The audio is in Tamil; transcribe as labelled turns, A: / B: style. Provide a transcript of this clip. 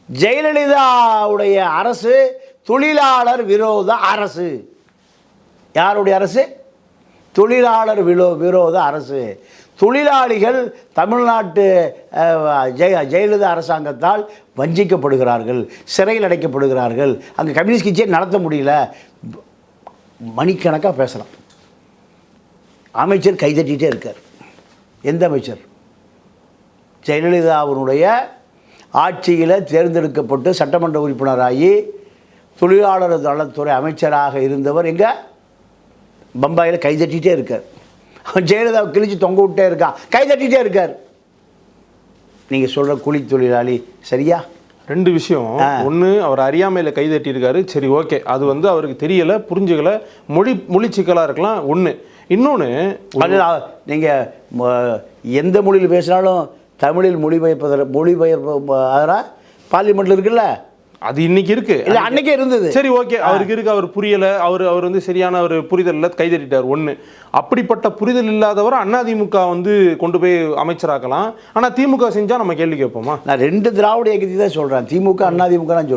A: ஜெயலலிதாவுடைய அரசு தொழிலாளர் விரோத அரசு. யாருடைய அரசு? தொழிலாளர் விரோத அரசு. தொழிலாளிகள் தமிழ்நாட்டு ஜெயலலிதா அரசாங்கத்தால் வஞ்சிக்கப்படுகிறார்கள், சிறையில் அடைக்கப்படுகிறார்கள். அங்கே கம்யூனிஸ்ட் கட்சியை நடத்த முடியல. மணிக்கணக்காக பேசலாம். அமைச்சர் கைதட்டிகிட்டே இருக்கார். எந்த அமைச்சர்? ஜெயலலிதாவினுடைய ஆட்சியில் தேர்ந்தெடுக்கப்பட்டு சட்டமன்ற உறுப்பினராகி தொழிலாளர் நலத்துறை அமைச்சராக இருந்தவர் எங்கே? பம்பாயில் கைதட்டிகிட்டே இருக்கார். ஜெயலலிதாவை கிழிச்சு தொங்க விட்டே இருக்கான், கைதட்டிகிட்டே இருக்கார். நீங்கள் சொல்கிற கூலி தொழிலாளி சரியா?
B: ரெண்டு விஷயம். ஒன்று, அவர் அறியாமையில் கைதட்டி இருக்காரு, சரி ஓகே, அது வந்து அவருக்கு தெரியலை, புரிஞ்சுக்கல, மொழி சிக்கலாக இருக்கலாம். ஒன்று. இன்னொன்று, நீங்கள் எந்த மொழியில் பேசினாலும் தமிழில் மொழிபெயர்ப்பு அதெல்லாம் பார்லிமெண்ட்டில் இருக்குல்ல, அது இன்னைக்கு இருக்கு,
A: இல்லை அன்னைக்கே இருந்தது.
B: சரி ஓகே, அவருக்கு இருக்கு, அவர் புரியலை, அவர் வந்து சரியான ஒரு புரிதல் இல்லை, கைதட்டிட்டார். ஒன்று. அப்படிப்பட்ட புரிதல் இல்லாதவர் அதிமுக வந்து கொண்டு போய் அமைச்சராக்கலாம். ஆனால் திமுக செஞ்சால் நம்ம கேள்வி கேட்போமா?
A: நான் ரெண்டு திராவிட இயக்கத்தை தான் சொல்கிறேன், திமுக அதிமுக தான் சொல்கிறேன்.